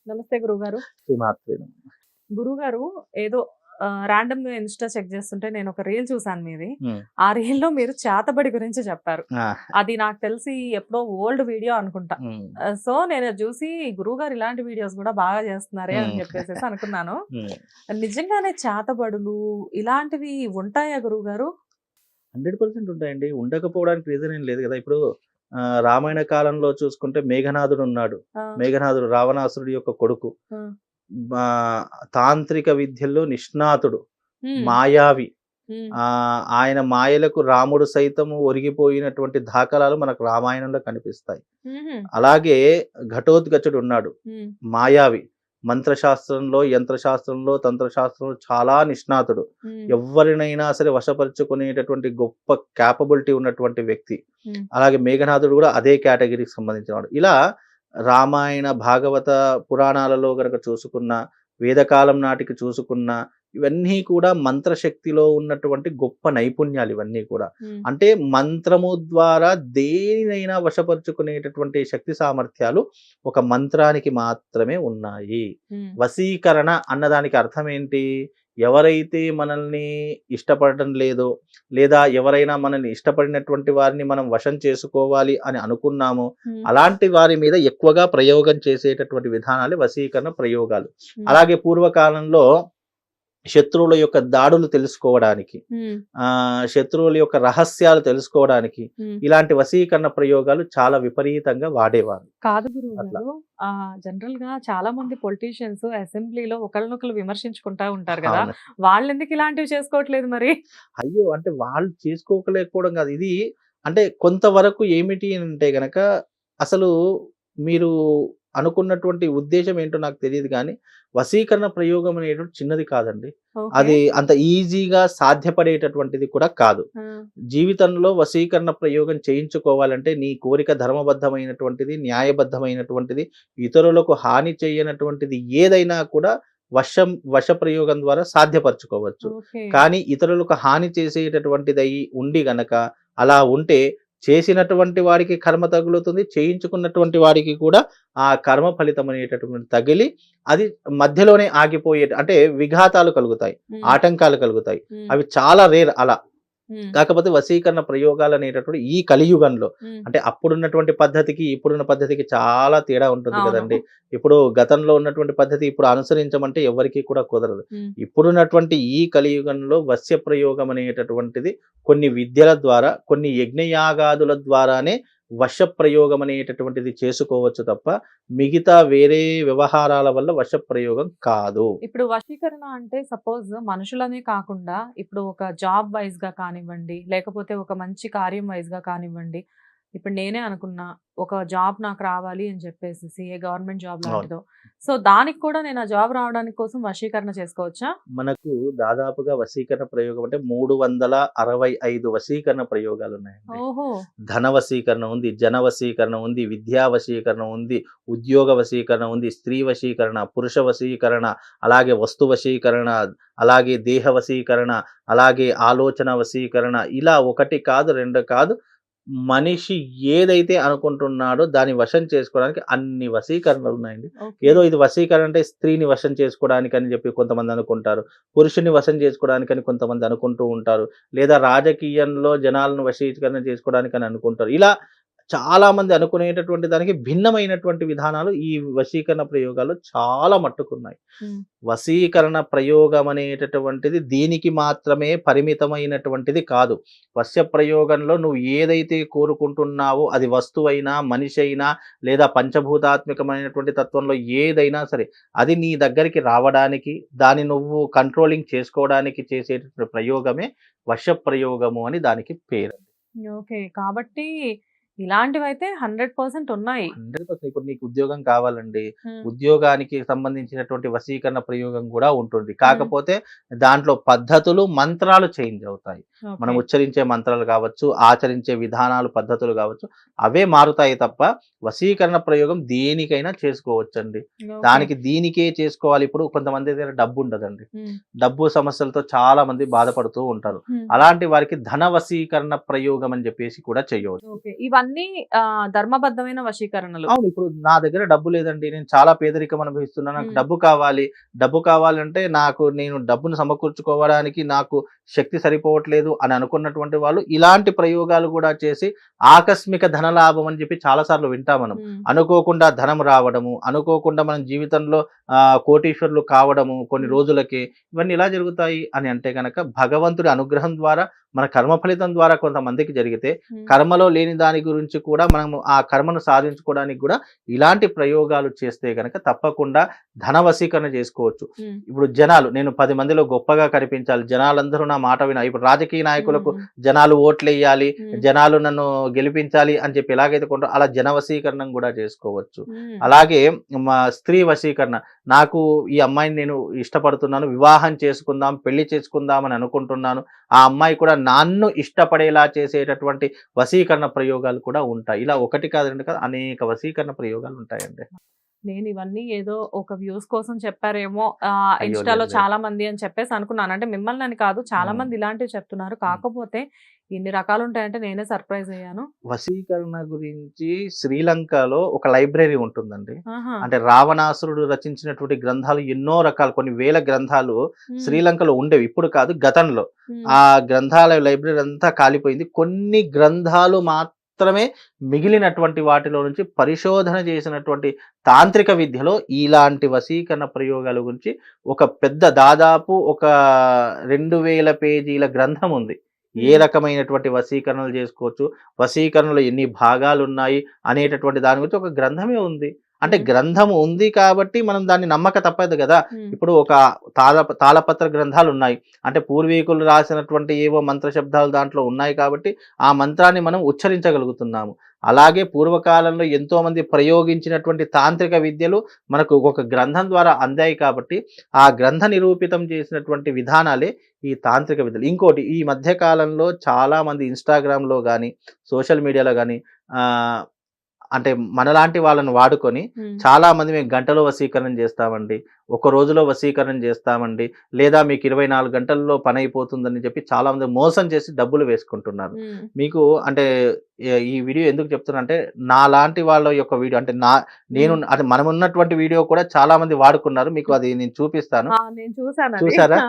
నమస్తే గురువుగారు. శ్రీమాత్రే గురువుగారు ఏదో రాండమ్‌గా ఇన్‌స్టా చెక్ చేస్తుంటే నేనొక రీల్ చూసాను మీది. హ్మ్. ఆ రీల్‌లో మీరు చేతబడి గురించి చెప్పారు. ఆ! అది నాకు తెలిసి ఎప్పుడో ఓల్డ్ వీడియో అనుకుంటా. హ్మ్. సో, నేనది చూసి గురువుగారు ఇలాంటి వీడియోస్ గూడా బాగా చేస్తున్నారే అని హ్మ్. చెప్పేసేసి అనుకున్నాను. హ్మ్. నిజంగానే చేతబడులు ఇలాంటివి ఉంటాయా గురువుగారు? 100% ఉంటాయండి. ఉండకపోవడానికి రీజన్ ఏం లేదు గదా! ఇప్పుడు రామాయణ కాలంలో చూసుకుంటే మేఘనాదుడున్నాడు. ఆ! మేఘనాదుడు రావణాసురుడి యొక్క కొడుకు. ఆ! మా తాంత్రిక విద్యల్లో నిష్ణాతుడు. హ్మ్. మాయావి. హ్మ్. ఆయన మాయలకు రాముడు సైతము ఒరిగిపోయినటువంటి దాఖలాలు మనకు రామాయణంలో కనిపిస్తాయి. హుహు. అలాగే ఘటోత్కచుడున్నాడు. హ్మ్. మాయావి. మంత్రశాస్త్రంలో, యంత్రశాస్త్రంలో, తంత్రశాస్త్రంలో చాలా నిష్ణాతుడు. హ్మ్. ఎవ్వరినైనా సరే వశపరుచుకునేటటువంటి గొప్ప కేపబిలిటీ ఉన్నటువంటి వ్యక్తి. హ్మ్. అలాగే మేఘనాథుడు గూడా అదే కేటగిరీకి సంబంధించినవాడు. ఇలా రామాయణ, భాగవత పురాణాలలో గనక చూసుకున్నా, వేదకాలం నాటికి చూసుకున్నా, ఇవన్నీ కూడా మంత్రశక్తిలో ఉన్నటువంటి గొప్ప నైపుణ్యాలు ఇవన్నీ కూడా. హ్మ్. అంటే మంత్రము ద్వారా దేనినైనా వశపరుచుకునేటటువంటి శక్తి సామర్థ్యాలు ఒక మంత్రానికి మాత్రమే ఉన్నాయి. హ్మ్. వశీకరణ అన్నదానికి అర్థం ఏంటి? ఎవరైతే మనల్ని ఇష్టపడటం లేదో, లేదా ఎవరైనా మనల్ని ఇష్టపడినటువంటి వారిని మనం వశం చేసుకోవాలి అని అనుకున్నామో, హ్మ్. అలాంటి వారి మీద ఎక్కువగా ప్రయోగం చేసేటటువంటి విధానాలే వశీకరణ ప్రయోగాలు. హ్మ్. అలాగే పూర్వకాలంలో శత్రువుల యొక్క దాడులు తెలుసుకోవడానికి, హ్మ్. శత్రువుల యొక్క రహస్యాలు తెలుసుకోవడానికి, హ్మ్. ఇలాంటి వశీకరణ ప్రయోగాలు చాలా విపరీతంగా వాడేవారు. కాదు అట్లా. గురువుగారు. జనరల్‌గా చాలా మంది పొలిటీషియన్స్ అసెంబ్లీలో ఒకళ్ళనొకళ్ళు విమర్శించుకుంటా ఉంటారు గదా! అవును. వాళ్ళెందుకు ఇలాంటివి చేసుకోవట్లేదు మరి? అయ్యో! అంటే వాళ్ళు చేసుకోలేకపోవడం గాదు. ఇది అంటే కొంతవరకు ఏమిటి అంటే గనక, అసలు మీరు అనుకున్నటువంటి ఉద్దేశ్యం ఏంటో నాకు తెలీదు గానీ, వశీకరణ ప్రయోగం అనేటువంటిది చిన్నది కాదండి. ఓకే. అది అంత ఈజీగా సాధ్యపడేటటువంటిది కూడా కాదు. ఆ! జీవితంలో వశీకరణ ప్రయోగం చేయించుకోవాలంటే నీ కోరిక ధర్మబద్ధమైనటువంటిది, న్యాయబద్ధమైనటువంటిది, ఇతరులకు హాని చేయనటువంటిది ఏదైనా కూడా వశ ప్రయోగం ద్వారా సాధ్యపరచుకోవచ్చు. ఓకే. కానీ ఇతరులకు హాని చేసేటటువంటిదయి ఉండి గనక అలా ఉంటే చేసినటువంటి వాడికి కర్మ తగులుతుంది. చేయించుకున్నటువంటి వాడికి కూడా ఆ కర్మ ఫలితం అనేటటువంటిది తగిలి అది మధ్యలోనే అంటే విఘాతాలు కలుగుతాయి. హ్మ్. ఆటంకాలు కలుగుతాయి. హ్మ్. అవి చాలా రేర్ అలా. హ్మ్. కాకపోతే వశీకరణ ప్రయోగాలనేటటువంటి ఈ కలియుగంలో హ్మ్. అంటే అప్పుడున్నటువంటి పద్ధతికి, ఇప్పుడున్న పద్ధతికి చాలా తేడా ఉంటుంది అవును. కదండీ! ఇప్పుడు గతంలో ఉన్నటువంటి పద్ధతి ఇప్పుడు అనుసరించమంటే ఎవ్వరికీ కూడా కుదరదు. హ్మ్. ఇప్పుడున్నటువంటి ఈ కలియుగంలో వశ్య ప్రయోగం అనేటటువంటిది కొన్ని విద్యల ద్వారా, కొన్ని యజ్ఞయాగాదుల ద్వారానే వశ ప్రయోగం అనేటటువంటిది చేసుకోవచ్చు తప్ప, మిగతా వేరే వ్యవహారాల వల్ల వశ ప్రయోగం కాదు. ఇప్పుడు వశీకరణ అంటే సపోజ్ మనుషులనే కాకుండా ఇప్పుడు ఒక జాబ్ వైస్‌గా కానివ్వండి, లేకపోతే ఒక మంచి కార్యం వైస్‌గా కానివ్వండి. ఇప్పుడు నేనే అనుకున్నా ఒక జాబ్ నాకు రావాలి అని చెప్పేసేసి ఏ గవర్నమెంట్ జాబ్ అవును. లాంటిదో. సో, దానికి కూడా నేను ఆ జాబ్ రావడానికి కోసం వశీకరణ చేసుకోవచ్చా? మనకు దాదాపుగా వశీకరణ ప్రయోగం అంటే 365 వశీకరణ ప్రయోగాలున్నాయండి. ఓహో! ధన వశీకరణ ఉంది, జన వశీకరణ ఉంది, విద్యా వశీకరణ ఉంది, ఉద్యోగ వశీకరణ ఉంది, స్త్రీ వశీకరణ, పురుష వశీకరణ, అలాగే వస్తు వశీకరణ, అలాగే దేహ వశీకరణ, అలాగే ఆలోచన వశీకరణ, ఇలా ఒకటి కాదు, 2 కాదు. మనిషి ఏదైతే అనుకుంటున్నాడో దాన్ని వశం చేసుకోవడానికి అన్ని వశీకరణలున్నాయండి. ఓకే. ఏదో ఇది వశీకరణ అంటే స్త్రీని వశం చేసుకోవడానికని చెప్పి కొంతమంది అనుకుంటారు. పురుషుడిని వశం చేసుకోవడానికని కొంతమంది అనుకుంటూ ఉంటారు. లేదా రాజకీయంలో జనాలను వశీకరణ చేసుకోవడానికని అనుకుంటారు. ఇలా చాలామంది అనుకునేటటువంటి దానికి భిన్నమైనటువంటి విధానాలు ఈ వశీకరణ ప్రయోగాలు చాలా మట్టుకున్నాయి. హ్మ్. వశీకరణ ప్రయోగం అనేటటువంటిది దీనికి మాత్రమే పరిమితమైనటువంటిది కాదు. వశ్య ప్రయోగంలో నువ్వు ఏదైతే కోరుకుంటున్నావో అది వస్తువైనా, మనిషైనా లేదా పంచభూతాత్మకమైనటువంటి తత్వంలో ఏదైనా సరే, అది నీ దగ్గరికి రావడానికి, దాన్ని నువ్వు కంట్రోలింగ్ చేసుకోవడానికి చేసేటటువంటి ప్రయోగమే వశ ప్రయోగము అని దానికి పేరు. ఓకే. కాబట్టి ఇలాంటివైతే 100% ఉన్నాయి. 100% ఇప్పుడు నీకు ఉద్యోగం కావాలండి. హ్మ్. ఉద్యోగానికి సంబంధించినటువంటి వశీకరణ ప్రయోగం గూడా ఉంటుంది. హ్మ్. కాకపోతే దాంట్లో పద్ధతులు, మంత్రాలు చేంజ్ అవుతాయి. మనం ఓకే. ఉచ్చరించే మంత్రాలు గావచ్చు, ఆచరించే విధానాలు, పద్ధతులు గావచ్చు, అవే మారుతాయి తప్ప వశీకరణ ప్రయోగం దేనికైనా చేసుకోవచ్చండి. ఓకే. దానికి దీనికే చేసుకోవాలి. ఇప్పుడు కొంతమంది దగ్గర డబ్బుండదండి. హ్మ్. డబ్బు సమస్యలతో చాలా మంది బాధపడుతూ ఉంటారు. హ్మ్. అలాంటి వారికి ధన వశీకరణ ప్రయోగం అని జెప్పేసి కూడా చేయవచ్చు. ఓకే. ఇవన్నీ ఇవన్నీ ధర్మబద్ధమైన వశీకరణలు. అవును. ఇప్పుడు నా దగ్గర డబ్బు లేదండి. నేను చాలా పేదరికం అనుభవిస్తున్నాను. నాకు డబ్బు కావాలి. డబ్బు కావాలంటే నేను డబ్బును సమకూర్చుకోవడానికి నాకు శక్తి సరిపోవట్లేదు అని అనుకున్నటువంటి వాళ్ళు ఇలాంటి ప్రయోగాలు గూడా చేసి ఆకస్మిక ధనలాభం అని చెప్పి చాలా సార్లు వింటాం మనం. అనుకోకుండా ధనం రావడము, అనుకోకుండా మనం జీవితంలో కోటీశ్వరులు కావడము కొన్ని రోజులకి ఇవన్నీ ఎలా జరుగుతాయి అని అంటే గనక భగవంతుడి అనుగ్రహం ద్వారా మన కర్మ ఫలితం ద్వారా కొంతమందికి జరిగితే కర్మలో లేని దాని గురించి కూడా మనము ఆ కర్మను సాధించుకోవడానికి కూడా ఇలాంటి ప్రయోగాలు చేస్తే గనక తప్పకుండా ధన వశీకరణ చేసుకోవచ్చు. ఇప్పుడు జనాలు నేను 10 మందిలో గొప్పగా కనిపించాలి, జనాలందరూ నా మాట వినాలి. ఇప్పుడు రాజకీయ నాయకులకు జనాలు ఓట్లేయాలి, జనాలు నన్ను గెలిపించాలి అని చెప్పి ఎలాగైతే కొంటారో అలా జన వశీకరణం కూడా చేసుకోవచ్చు. అలాగే మా స్త్రీ వశీకరణ, నాకు ఈ అమ్మాయిని నేను ఇష్టపడుతున్నాను, వివాహం చేసుకుందాం, పెళ్లి చేసుకుందాం అని అనుకుంటున్నాను, ఆ అమ్మాయి కూడా నన్ను ఇష్టపడేలా చేసేటటువంటి వశీకరణ ప్రయోగాలు కూడా ఉంటాయి. ఇలా ఒకటి కాదు రెండు కాదు అనేక వశీకరణ ప్రయోగాలు ఉంటాయండి. నేను ఇవన్నీ ఏదో ఒక వ్యూస్ కోసం చెప్పారేమో అయ్యో ఇన్‌స్టాలో లేదు లేదు. చాలా మంది అని చెప్పేసి అనుకున్నాను. అంటే మిమ్మల్ని అని కాదు, చాలా మంది ఇలాంటివి చెప్తున్నారు. కాకపోతే ఇన్ని రకాలు ఉంటాయంటే నేనే సర్ప్రైజ్ అయ్యాను. వశీకరణ గురించి శ్రీలంకలో ఒక లైబ్రరీ ఉంటుందండి. ఆహా! అంటే రావణాసురుడు రచించినటువంటి గ్రంథాలు ఎన్నో రకాలు కొన్ని వేల గ్రంథాలు హ్మ్. శ్రీలంకలో ఉండేవి. ఇప్పుడు కాదు గతంలో. హ్మ్. ఆ గ్రంథాల లైబ్రరీ అంతా కాలిపోయింది. కొన్ని గ్రంథాలు మాత్రమే మిగిలినటువంటి వాటిలో నుంచి పరిశోధన చేసినటువంటి తాంత్రిక విద్యలో ఇలాంటి వశీకరణ ప్రయోగాల గురించి ఒక పెద్ద దాదాపు ఒక 2000 పేజీల గ్రంథం ఉంది. ఏ రకమైనటువంటి వశీకరణలు చేసుకోవచ్చు, వశీకరణలో ఎన్ని భాగాలున్నాయి అనేటటువంటి దాని గురించి ఒక గ్రంథమే ఉంది. అంటే గ్రంథం ఉంది కాబట్టి మనం దాన్ని నమ్మక తప్పదు కదా! ఇప్పుడు ఒక తాళపత్ర గ్రంథాలు ఉన్నాయి. అంటే పూర్వీకులు రాసినటువంటి ఏవో మంత్ర శబ్దాలు దాంట్లో ఉన్నాయి కాబట్టి ఆ మంత్రాన్ని మనం ఉచ్చరించగలుగుతున్నాము. అలాగే పూర్వకాలంలో ఎంతోమంది ప్రయోగించినటువంటి తాంత్రిక విద్యలు మనకు ఒక గ్రంథం ద్వారా అందాయి కాబట్టి ఆ గ్రంథ నిరూపితం చేసినటువంటి విధానాలే ఈ తాంత్రిక విద్యలు. ఇంకోటి ఈ మధ్య కాలంలో చాలామంది ఇన్‌స్టాగ్రామ్‌లో గాని, సోషల్ మీడియాలో గాని అంటే మనలాంటి వాళ్ళని వాడుకొని చాలామంది మేము గంటలో వశీకరణ చేస్తామండి, ఒక రోజులో వశీకరణ చేస్తామండి, లేదా మీకు 24 గంటల్లో పని అయిపోతుందని చెప్పి చాలామంది మోసం చేసి డబ్బులు వేసుకుంటున్నారు. మీకు అంటే ఈ వీడియో ఎందుకు చెప్తున్నా అంటే నాలాంటి వాళ్ళ యొక్క వీడియో అంటే నేను అంటే మనం ఉన్నటువంటి వీడియో కూడా చాలా మంది వాడుకున్నారు. మీకు అది నేను చూపిస్తాను. నేను చూసాను అది. చూసారా?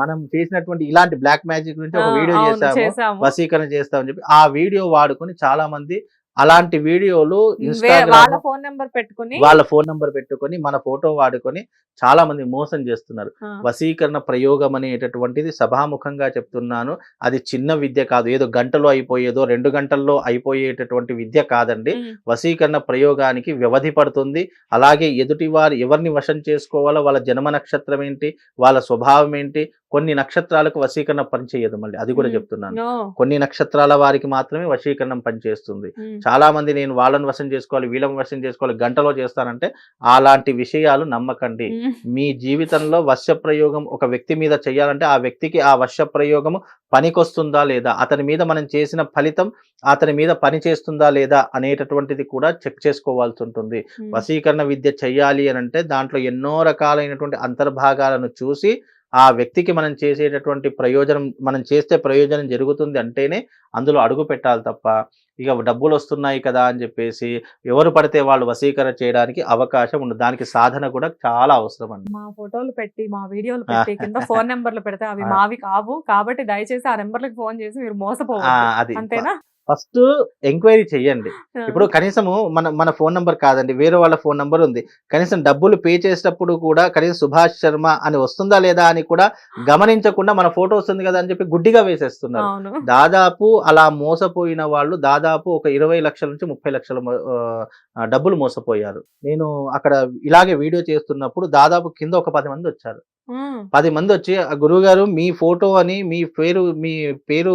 మనం చేసినటువంటి ఇలాంటి బ్లాక్ మ్యాజిక్ గురించి ఒక వీడియో అవును, చేసాము. చేసాము. వశీకరణ చేస్తామని చెప్పి ఆ వీడియో వాడుకొని చాలా మంది అలాంటి వీడియోలు వాళ్ళ ఇన్‌స్టాగ్రామ్ ఫోన్ నంబర్ పెట్టుకొని వాళ్ళ ఫోన్ నంబర్ పెట్టుకొని మన ఫోటో వాడుకొని చాలా మంది మోసం చేస్తున్నారు. వశీకరణ ప్రయోగం అనేటటువంటిది సభాముఖంగా చెప్తున్నాను. అది చిన్న విద్య కాదు. ఏదో గంటలో అయిపోయేదో 2 గంటల్లో అయిపోయేటటువంటి విద్య కాదండి. వశీకరణ ప్రయోగానికి వ్యవధి పడుతుంది. అలాగే ఎదుటి వారు ఎవరిని వశం చేసుకోవాలో వాళ్ళ జన్మ నక్షత్రం ఏంటి, వాళ్ళ స్వభావం ఏంటి, కొన్ని నక్షత్రాలకు వశీకరణ పనిచేయదు. మళ్ళీ అది కూడా చెప్తున్నాను. కొన్ని నక్షత్రాల వారికి మాత్రమే వశీకరణం పనిచేస్తుంది. చాలా మంది నేను వాళ్ళని వశం చేసుకోవాలి, వీళ్ళని వశం చేసుకోవాలి, గంటలో చేస్తానంటే అలాంటి విషయాలు నమ్మకండి. మీ జీవితంలో వశ్య ప్రయోగం ఒక వ్యక్తి మీద చేయాలంటే ఆ వ్యక్తికి ఆ వశ్య ప్రయోగము పనికొస్తుందా లేదా, అతని మీద మనం చేసిన ఫలితం అతని మీద పని చేస్తుందా లేదా అనేటటువంటిది కూడా చెక్ చేసుకోవాల్సి ఉంటుంది. వశీకరణ విద్య చెయ్యాలి అని అంటే దాంట్లో ఎన్నో రకాలైనటువంటి అంతర్భాగాలను చూసి ఆ వ్యక్తికి మనం చేసేటటువంటి ప్రయోజనం, మనం చేస్తే ప్రయోజనం జరుగుతుంది అంటేనే అందులో అడుగు పెట్టాలి తప్ప ఇక డబ్బులు వస్తున్నాయి కదా అని చెప్పేసి ఎవరు పడితే వాళ్ళు వశీకరణ చేయడానికి అవకాశం ఉండదు. దానికి సాధన కూడా చాలా అవసరం అండి. మా ఫోటోలు పెట్టి, మా వీడియోలు పెట్టి కింద ఫోన్ నెంబర్లు పెడితే అవి మావి కావు. కాబట్టి దయచేసి ఆ నెంబర్లకు ఫోన్ చేసి మీరు మోసపోవద్దు. అది అంతేనా? ఫస్ట్ ఎంక్వైరీ చెయ్యండి. ఇప్పుడు కనీసము మన ఫోన్ నంబర్ కాదండి, వేరే వాళ్ళ ఫోన్ నంబర్ ఉంది. కనీసం డబ్బులు పే చేసేటప్పుడు కూడా కనీసం సుభాష్ శర్మ అని వస్తుందా లేదా అని కూడా గమనించకుండా మన ఫోటో వస్తుంది కదా అని చెప్పి గుడ్డిగా వేసేస్తున్నారు. దాదాపు అలా మోసపోయిన వాళ్ళు దాదాపు ఒక 20 లక్షల నుంచి 30 లక్షల డబ్బులు మోసపోయారు. నేను అక్కడ ఇలాగే వీడియో చేస్తున్నప్పుడు దాదాపు కింద ఒక 10 మంది వచ్చారు. 10 మంది వచ్చి గురువు గారు మీ ఫోటో అని మీ పేరు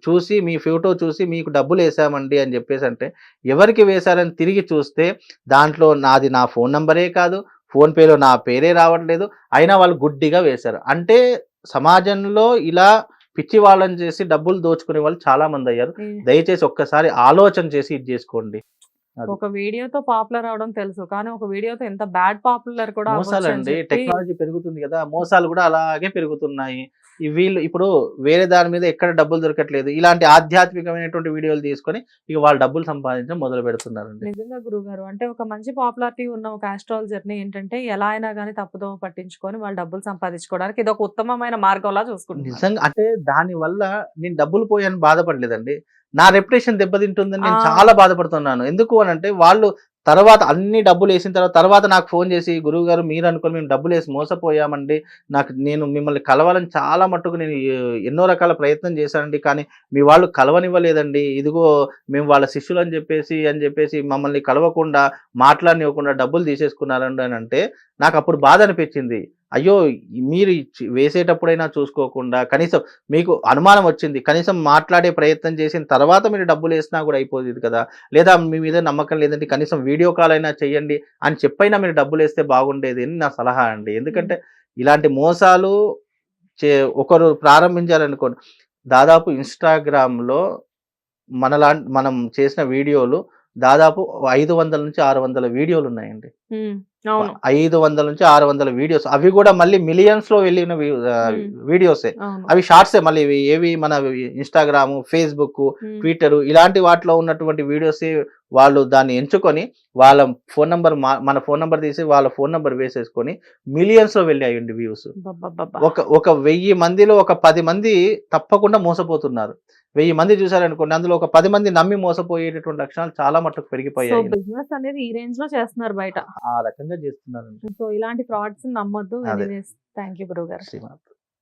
చూసి మీ ఫోటో చూసి మీకు డబ్బులు వేసామండి అని చెప్పేసి అంటే ఎవరికి వేశారని తిరిగి చూస్తే దాంట్లో నాది నా ఫోన్ నంబరే కాదు, ఫోన్ పేలో నా పేరే రావట్లేదు, అయినా వాళ్ళు గుడ్డిగా వేశారు. అంటే సమాజంలో ఇలా పిచ్చి వాళ్ళని చేసి డబ్బులు దోచుకునే వాళ్ళు చాలా మంది అయ్యారు. దయచేసి ఒక్కసారి ఆలోచన చేసి ఇది చేసుకోండి. ఒక వీడియోతో పాపులర్ అవడం తెలుసు, కానీ ఒక వీడియోతో ఎంత బ్యాడ్ పాపులర్ కూడా మోసాలండి. టెక్నాలజీ పెరుగుతుంది కదా, మోసాలు కూడా అలాగే పెరుగుతున్నాయి. వీళ్ళు ఇప్పుడు వేరే దాని మీద ఎక్కడ డబ్బులు దొరకట్లేదు, ఇలాంటి ఆధ్యాత్మికమైనటువంటి వీడియోలు తీసుకొని ఇక వాళ్ళు డబ్బులు సంపాదించడం మొదలు పెడుతున్నారండి. నిజంగా గురువుగారు. అంటే ఒక మంచి పాపులారిటీ ఉన్న ఒక ఆస్ట్రాలజర్‌ని ఏంటంటే ఎలా అయినా గాని తప్పుదోవ పట్టించుకొని వాళ్ళు డబ్బులు సంపాదించుకోవడానికి ఇదొక ఉత్తమమైన మార్గంలా చూసుకుంటున్నారు. నిజంగా అంటే దాని వల్ల నేను డబ్బులు పోయాను బాధపడలేదండి. నా రెప్యుటేషన్ దెబ్బతింటుందని నేను ఆ! చాలా బాధపడుతున్నాను. ఎందుకు అనంటే వాళ్ళు తర్వాత అన్ని డబ్బులేసిన తర్వాత నాకు ఫోన్ చేసి, "గురువుగారు మీరనుకోని మేము డబ్బులేసి మోసపోయామండి. నేను మిమ్మల్ని కలవాలని చాలా మట్టుకు నేను ఎన్నో రకాల ప్రయత్నం చేశానండి. కానీ మీ వాళ్ళు కలవనివ్వలేదండి. ఇదిగో మేము వాళ్ళ శిష్యులని చెప్పేసి మమ్మల్ని కలవకుండా, మాట్లాడనివ్వకుండా డబ్బులు తీసేసుకున్నారండి" అనంటే నాకప్పుడు బాధ అనిపించింది. అయ్యో! మీరు వేసేటప్పుడైనా చూసుకోకుండా కనీసం మీకు అనుమానం వచ్చింది. కనీసం మాట్లాడే ప్రయత్నం చేసిన తర్వాత మీరు డబ్బులేసినా గూడా అయిపోయేది కదా! లేదా మీ మీద నమ్మకం లేదంటే కనీసం వీడియో కాల్ అయినా చేయండి అని చెప్పైనా మీరు డబ్బులేస్తే బాగుండేది అని నా సలహా అండి. హ్మ్. ఎందుకంటే ఇలాంటి మోసాలు చే ఒకరు ప్రారంభించారనుకోండి, దాదాపు ఇన్‌స్టాగ్రామ్‌లో మనం చేసిన వీడియోలు దాదాపు 500-600 వీడియోలున్నాయండి. హ్మ్. అవును. 500-600 వీడియోస్. అవి గూడా మళ్ళీ మిలియన్స్‌లో వెళ్ళిన హ్మ్. వీడియోసే. అవును. అవి షార్ట్సే మళ్ళీ ఏవి మన ఇన్‌స్టాగ్రాము, ఫేస్‌బుక్కు, హ్మ్. ట్విట్టరు ఇలాంటి వాటిలో ఉన్నటువంటి వీడియోసే వాళ్ళు దాన్ని ఎంచుకొని వాళ్ళ మన ఫోను నంబర్ తీసి వాళ్ళ ఫోను నంబర్ వేసేసుకొని మిలియన్స్‌లో వెళ్ళాయండి వ్యూస్. అబ్బబ్బబ్బబ్బా! ఒక 1000 మందిలో ఒక 10 మంది తప్పకుండా మోసపోతున్నారు. 1000 మంది చూసారనుకోండి, అందులో ఒక 10 మంది నమ్మి మోసపోయేటటువంటి లక్షణాలు చాలా మట్టుకు సో, పెరిగిపోయాయి. బిజినెస్ అనేది ఈ రేంజ్‌లో చేస్తున్నారు బయట. ఆ రకంగా చేస్తున్నారండి. సో, ఇలాంటి ఫ్రాడ్స్‌ని నమ్మొద్దు. అదే. ఎనీవేస్ థాంక్ యూ గురువుగారు. శ్రీమాత్